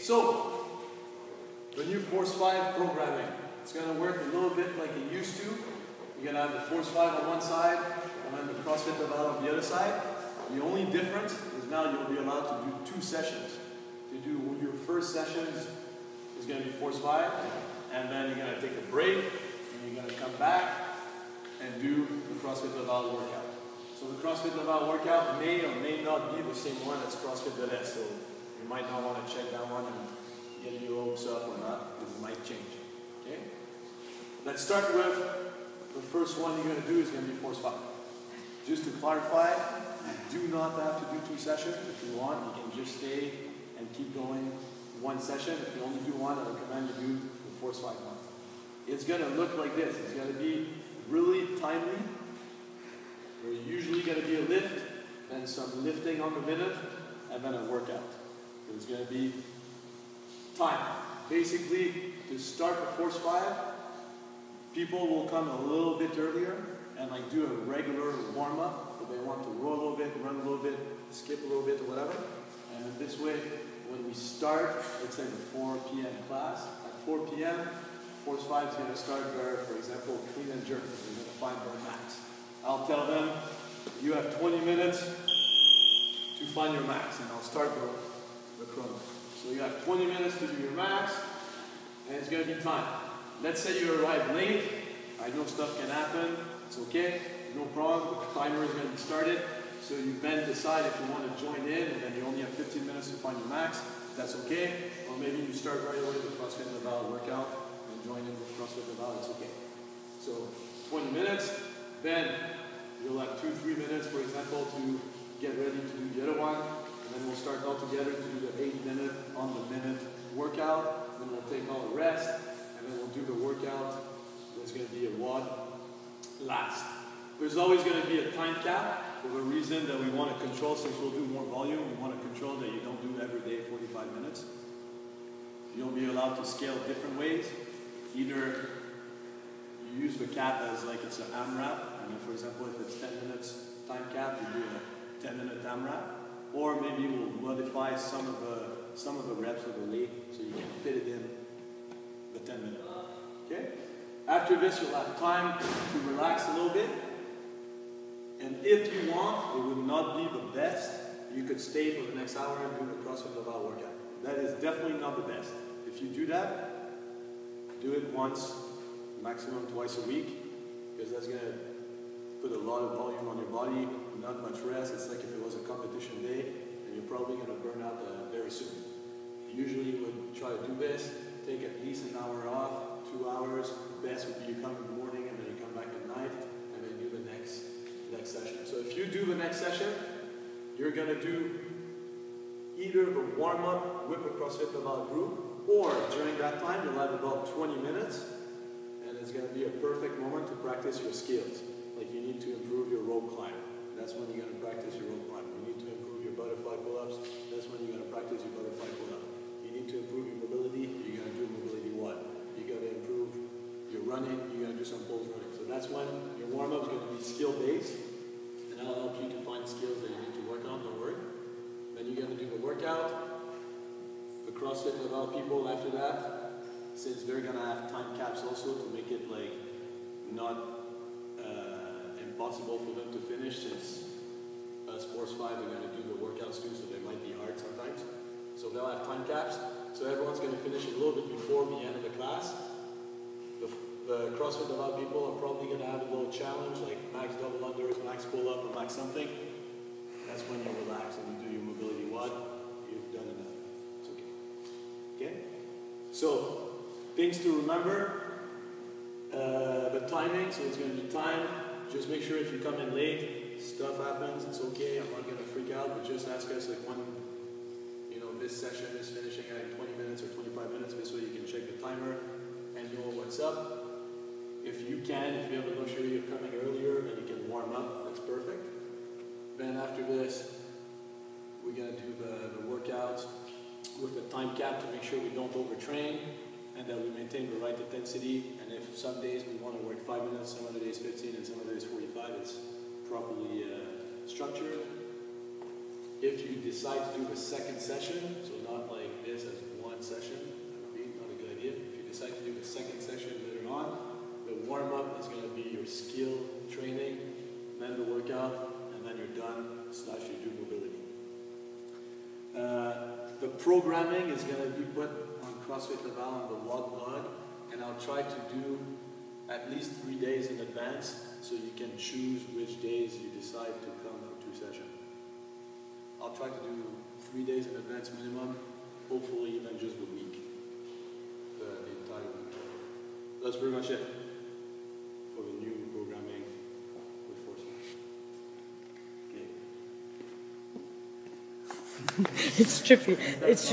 so the new Force 5 programming, it's going to work a little bit like it used to. You're going to have the Force 5 on one side and then the CrossFit Laval on the other side. The only difference is now you'll be allowed to do 2 sessions. To do your first session is going to be Force 5, and then you're going to take a break, and you're going to come back and do the CrossFit Laval workout. So the CrossFit Laval workout may or may not be the same one as CrossFit Deleuze, so you might not want to check that one and get your hopes up or not, because it might change. Okay? Let's start with the first one you're going to do is going to be Force 5. Just to clarify, you do not have to do 2 sessions. If you want, you can just stay and keep going 1 session. If you only do 1, I recommend you do the Force 5 one. It's going to look like this. It's going to be really timely. There's usually going to be a lift, then some lifting on the minute, and then a workout. It's going to be time. Basically, to start the Force 5, people will come a little bit earlier and like do a regular warm-up. If they want to roll a little bit, run a little bit, skip a little bit or whatever. And then this way, when we start, let's say the 4 p.m. class, at 4 p.m., Force 5 is going to start there, for example, clean and jerk. We're going to find their max. I'll tell them, you have 20 minutes to find your max, and I'll start the chrono. So you have 20 minutes to do your max, and it's going to be time. Let's say you arrive late. I know stuff can happen. It's okay. No problem. The timer is going to be started. So you then decide if you want to join in, and then you only have 15 minutes to find your max. That's okay. Or maybe you start right away with CrossFit Laval workout and join in with CrossFit Laval. It's okay. So 20 minutes. Then you'll have 2-3 minutes, for example, to get ready to do the other one. And then we'll start all together to do the 8-minute on the minute workout. Then we'll take all the rest. And then we'll do the workout. There's going to be a WOD last. There's always going to be a time cap for the reason that we want to control, since we'll do more volume, we want to control that you don't do every day 45 minutes. You'll be allowed to scale different ways. Either you use the cap as like it's an AMRAP. I mean, for example, if it's 10 minutes time cap, you do a 10-minute AMRAP. Or maybe we'll modify some of the reps of the weight so you can fit it in the 10 minutes. Okay? After this, you'll have time to relax a little bit. And if you want, it would not be the best, you could stay for the next hour and do the CrossFit Laval workout. That is definitely not the best. If you do that, do it once, maximum twice a week, because that's going to put a lot of volume on your body, not much rest. It's like if it was a competition day, and you're probably going to burn out very soon. Usually you would try to do this, take at least an hour off, 2 hours. The best would be you come in the morning and then you come back at night, and then do the next session. So if you do the next session, you're going to do either the warm-up with the CrossFit Laval group, or during that time you'll have about 20 minutes, and it's going to be a perfect moment to practice your skills. Like you need to improve your rope climb. That's when you're going to practice your rope climb. You need to improve your butterfly pull-ups. That's when you're going to practice your butterfly pull-up. You need to improve your mobility. You're going to do mobility 1. You got to improve your running. You're going to do some pulse running. So that's when your warm-up is going to be skill-based, and that'll help you to find skills that you need to work on. Don't worry. Then you're going to do the workout. The CrossFit Laval people after that, since they're going to have time caps also to make it like not impossible for them to finish, since us Force 5 are going to do the workouts too, so they might be hard sometimes. So they'll have time caps. So everyone's going to finish a little bit before the end of the class. The CrossFit Laval people are probably going to have a little challenge, like max double unders, max pull-up, or max something. That's when you relax and you do your mobility WOD. You've done enough. It's okay. Okay? So, things to remember. The timing, so it's going to be time. Just make sure if you come in late, stuff happens, it's okay. I'm not going to freak out, but just ask us like when, this session is finishing at 20 minutes or 25 minutes. This way you can check the timer and know what's up. If you have a luxury of coming earlier and you can warm up, that's perfect. Then after this, we're going to do the workouts with a time cap to make sure we don't overtrain and that we maintain the right intensity. And if some days we want to work 5 minutes, some other days 15, and some other days 45, it's properly structured. If you decide to do the second session, so not like this as 1 programming is going to be put on CrossFit Laval on the WOD blog, and I'll try to do at least 3 days in advance so you can choose which days you decide to come for 2 sessions. I'll try to do 3 days in advance minimum, hopefully even just the week, the entire week. That's pretty much it for the new programming with Force 5. Okay. It's trippy. It's trippy.